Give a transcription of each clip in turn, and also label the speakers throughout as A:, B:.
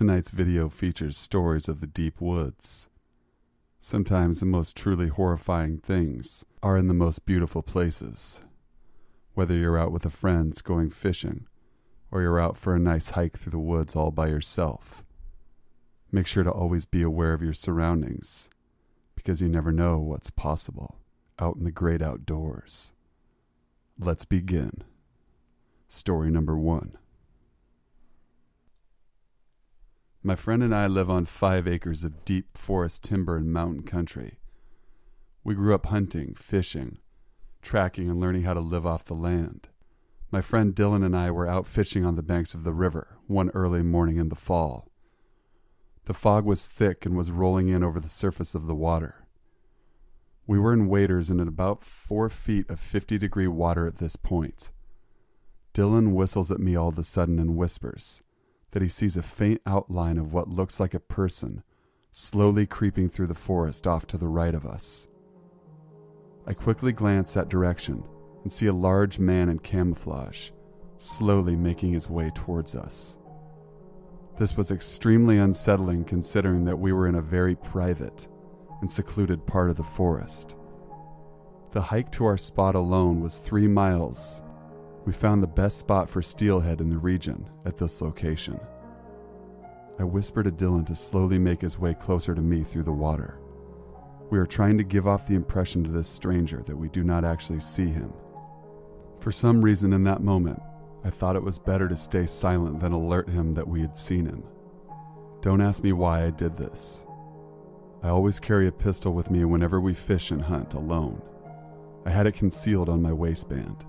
A: Tonight's video features stories of the deep woods. Sometimes the most truly horrifying things are in the most beautiful places. Whether you're out with a friend going fishing, or you're out for a nice hike through the woods all by yourself, make sure to always be aware of your surroundings, because you never know what's possible out in the great outdoors. Let's begin. Story number 1. My friend and I live on 5 acres of deep forest timber and mountain country. We grew up hunting, fishing, tracking, and learning how to live off the land. My friend Dylan and I were out fishing on the banks of the river one early morning in the fall. The fog was thick and was rolling in over the surface of the water. We were in waders and at about 4 feet of 50-degree water at this point. Dylan whistles at me all of a sudden and whispers that he sees a faint outline of what looks like a person slowly creeping through the forest off to the right of us. I quickly glance that direction and see a large man in camouflage slowly making his way towards us. This was extremely unsettling considering that we were in a very private and secluded part of the forest. The hike to our spot alone was 3 miles. We found the best spot for steelhead in the region at this location. I whispered to Dylan to slowly make his way closer to me through the water. We are trying to give off the impression to this stranger that we do not actually see him. For some reason in that moment, I thought it was better to stay silent than alert him that we had seen him. Don't ask me why I did this. I always carry a pistol with me whenever we fish and hunt alone. I had it concealed on my waistband.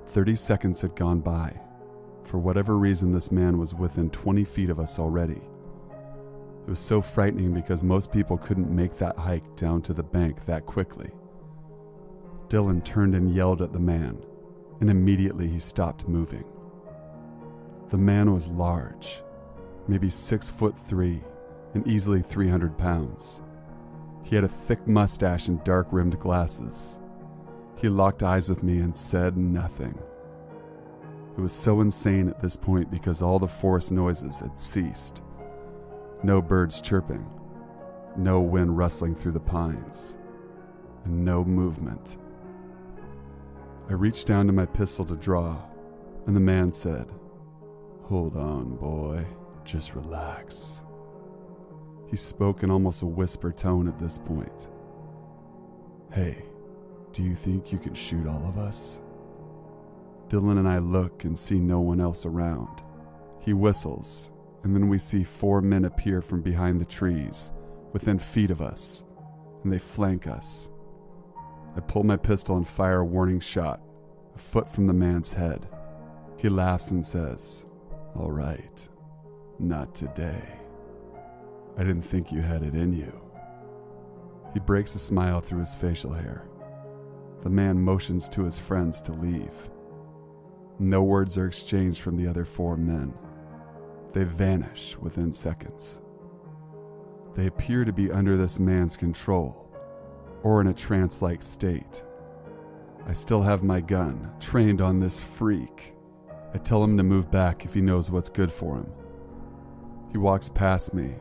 A: 30 seconds had gone by. For whatever reason, this man was within 20 feet of us already. It was so frightening because most people couldn't make that hike down to the bank that quickly. Dylan turned and yelled at the man, and immediately he stopped moving. The man was large, maybe 6'3" and easily 300 pounds. He had a thick mustache and dark-rimmed glasses. He locked eyes with me and said nothing. It was so insane at this point because all the forest noises had ceased. No birds chirping, no wind rustling through the pines, and no movement. I reached down to my pistol to draw, and the man said, "Hold on, boy, just relax." He spoke in almost a whisper tone at this point. "Hey, do you think you can shoot all of us?" Dylan and I look and see no one else around. He whistles, and then we see 4 men appear from behind the trees, within feet of us, and they flank us. I pull my pistol and fire a warning shot, a foot from the man's head. He laughs and says, "All right, not today. I didn't think you had it in you." He breaks a smile through his facial hair. The man motions to his friends to leave. No words are exchanged from the other 4 men. They vanish within seconds. They appear to be under this man's control, or in a trance-like state. I still have my gun, trained on this freak. I tell him to move back if he knows what's good for him. He walks past me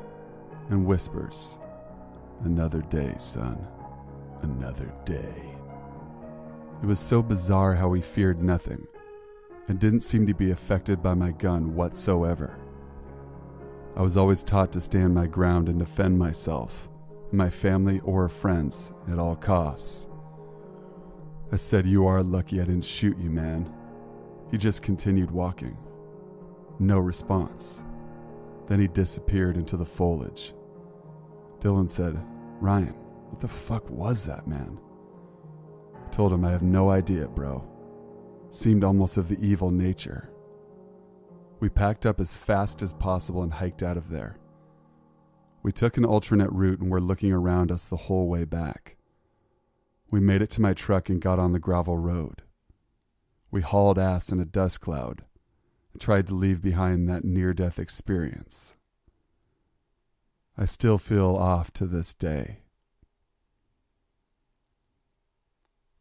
A: and whispers, "Another day, son. Another day." It was so bizarre how he feared nothing and didn't seem to be affected by my gun whatsoever. I was always taught to stand my ground and defend myself and my family or friends at all costs. I said, "You are lucky I didn't shoot you, man." He just continued walking. No response. Then he disappeared into the foliage. Dylan said, "Ryan, what the fuck was that, man?" I told him I have no idea, bro. Seemed almost of the evil nature. We packed up as fast as possible and hiked out of there. We took an alternate route and were looking around us the whole way back. We made it to my truck and got on the gravel road. We hauled ass in a dust cloud and tried to leave behind that near-death experience. I still feel off to this day.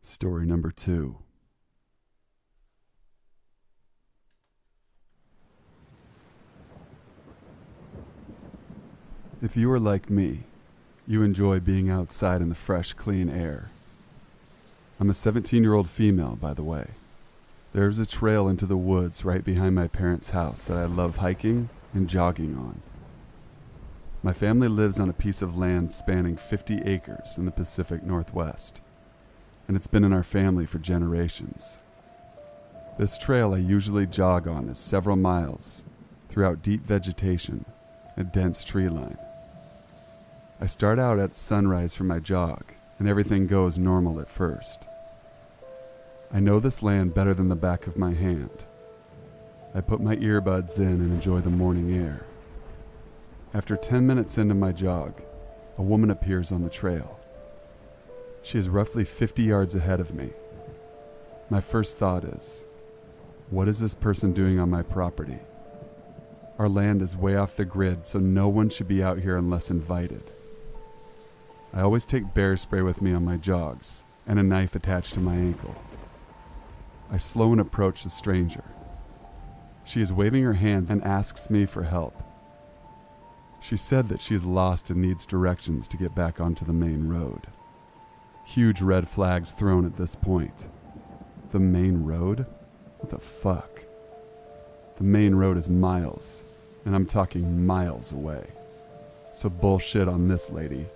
A: Story number 2. If you are like me, you enjoy being outside in the fresh, clean air. I'm a 17-year-old female, by the way. There's a trail into the woods right behind my parents' house that I love hiking and jogging on. My family lives on a piece of land spanning 50 acres in the Pacific Northwest, and it's been in our family for generations. This trail I usually jog on is several miles throughout deep vegetation and dense tree line. I start out at sunrise for my jog, and everything goes normal at first. I know this land better than the back of my hand. I put my earbuds in and enjoy the morning air. After 10 minutes into my jog, a woman appears on the trail. She is roughly 50 yards ahead of me. My first thought is, what is this person doing on my property? Our land is way off the grid, so no one should be out here unless invited. I always take bear spray with me on my jogs and a knife attached to my ankle. I slow and approach the stranger. She is waving her hands and asks me for help. She said that she is lost and needs directions to get back onto the main road. Huge red flags thrown at this point. The main road? What the fuck? The main road is miles, and I'm talking miles away. So bullshit on this lady.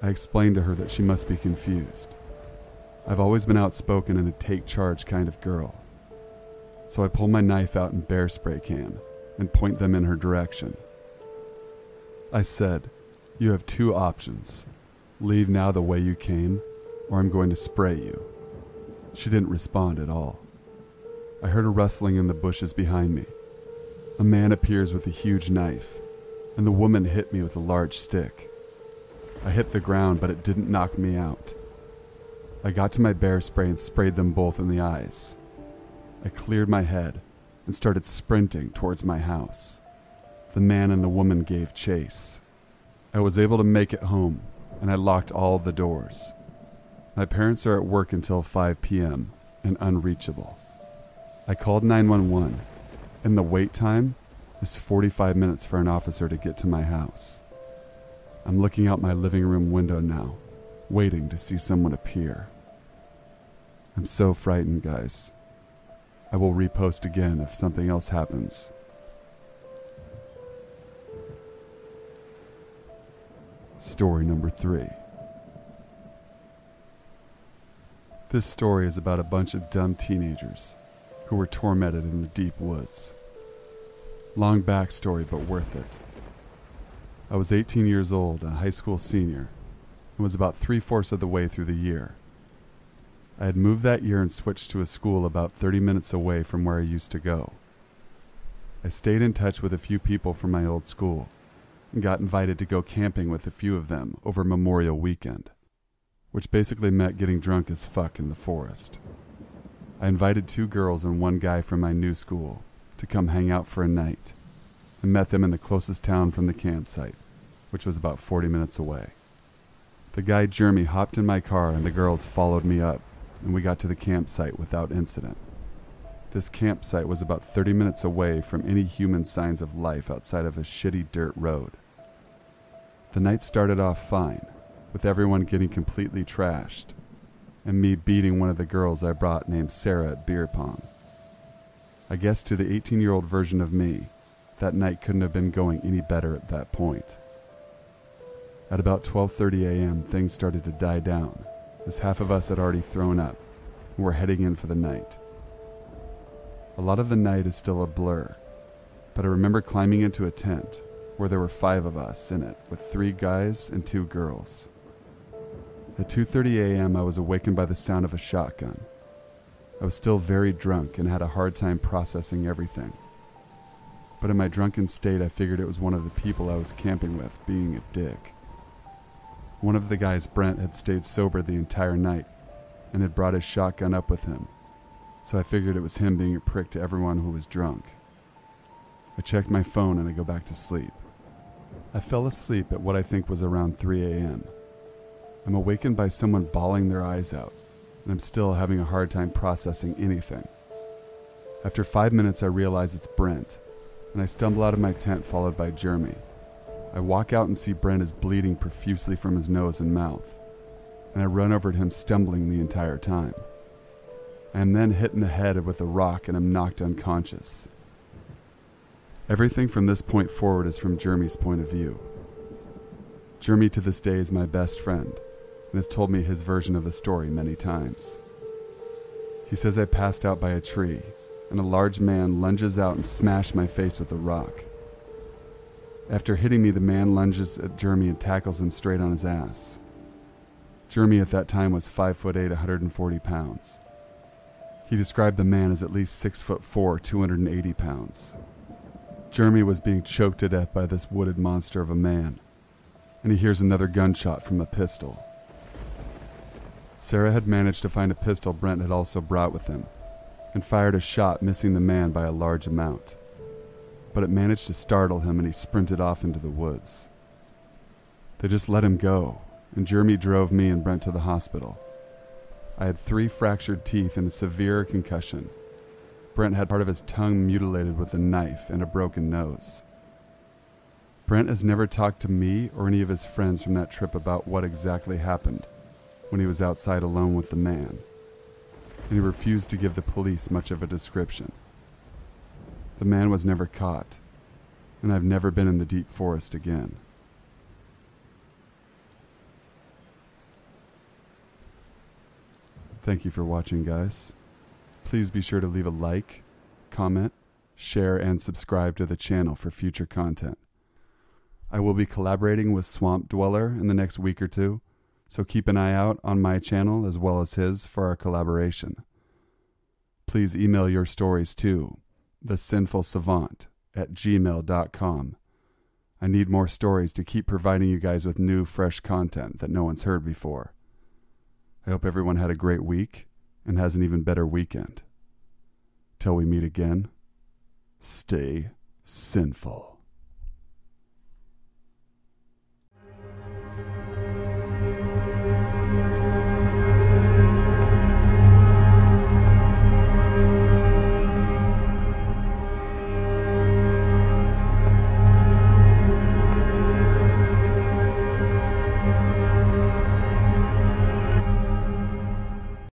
A: I explained to her that she must be confused. I've always been outspoken and a take charge kind of girl. So I pull my knife out and bear spray can and point them in her direction. I said, "You have two options. Leave now the way you came, or I'm going to spray you." She didn't respond at all. I heard a rustling in the bushes behind me. A man appears with a huge knife, and the woman hit me with a large stick. I hit the ground, but it didn't knock me out. I got to my bear spray and sprayed them both in the eyes. I cleared my head and started sprinting towards my house. The man and the woman gave chase. I was able to make it home, and I locked all the doors. My parents are at work until 5 p.m. and unreachable. I called 911, and the wait time is 45 minutes for an officer to get to my house. I'm looking out my living room window now, waiting to see someone appear. I'm so frightened, guys. I will repost again if something else happens. Story number 3. This story is about a bunch of dumb teenagers who were tormented in the deep woods. Long backstory, but worth it. I was 18 years old, a high school senior, and was about 3/4 of the way through the year. I had moved that year and switched to a school about 30 minutes away from where I used to go. I stayed in touch with a few people from my old school and got invited to go camping with a few of them over Memorial Weekend, which basically meant getting drunk as fuck in the forest. I invited 2 girls and 1 guy from my new school to come hang out for a night, and met them in the closest town from the campsite, which was about 40 minutes away. The guy Jeremy hopped in my car and the girls followed me up, and we got to the campsite without incident. This campsite was about 30 minutes away from any human signs of life outside of a shitty dirt road. The night started off fine, with everyone getting completely trashed, and me beating one of the girls I brought named Sarah at beer pong. I guess to the 18-year-old version of me, that night couldn't have been going any better at that point. At about 12:30 a.m., things started to die down, as half of us had already thrown up and were heading in for the night. A lot of the night is still a blur, but I remember climbing into a tent where there were 5 of us in it, with 3 guys and 2 girls. At 2:30 a.m., I was awakened by the sound of a shotgun. I was still very drunk and had a hard time processing everything. But in my drunken state, I figured it was one of the people I was camping with being a dick. One of the guys, Brent, had stayed sober the entire night and had brought his shotgun up with him, so I figured it was him being a prick to everyone who was drunk. I checked my phone and I go back to sleep. I fell asleep at what I think was around 3 a.m. I'm awakened by someone bawling their eyes out, and I'm still having a hard time processing anything. After 5 minutes, I realize it's Brent, and I stumble out of my tent followed by Jeremy. I walk out and see Brent is bleeding profusely from his nose and mouth, and I run over to him, stumbling the entire time. I am then hit in the head with a rock and am knocked unconscious. Everything from this point forward is from Jeremy's point of view. Jeremy to this day is my best friend and has told me his version of the story many times. He says I passed out by a tree and a large man lunges out and smashed my face with a rock. After hitting me, the man lunges at Jeremy and tackles him straight on his ass. Jeremy at that time was 5'8", 140 pounds. He described the man as at least 6'4", 280 pounds. Jeremy was being choked to death by this wooded monster of a man, and he hears another gunshot from a pistol. Sarah had managed to find a pistol Brent had also brought with him, and fired a shot, missing the man by a large amount. But it managed to startle him and he sprinted off into the woods. They just let him go, and Jeremy drove me and Brent to the hospital. I had 3 fractured teeth and a severe concussion. Brent had part of his tongue mutilated with a knife and a broken nose. Brent has never talked to me or any of his friends from that trip about what exactly happened when he was outside alone with the man, and he refused to give the police much of a description. The man was never caught, and I've never been in the deep forest again. Thank you for watching, guys. Please be sure to leave a like, comment, share, and subscribe to the channel for future content. I will be collaborating with Swamp Dweller in the next week or two, so keep an eye out on my channel as well as his for our collaboration. Please email your stories to thesinfulsavant@gmail.com. I need more stories to keep providing you guys with new, fresh content that no one's heard before. I hope everyone had a great week and has an even better weekend. Till we meet again, stay sinful.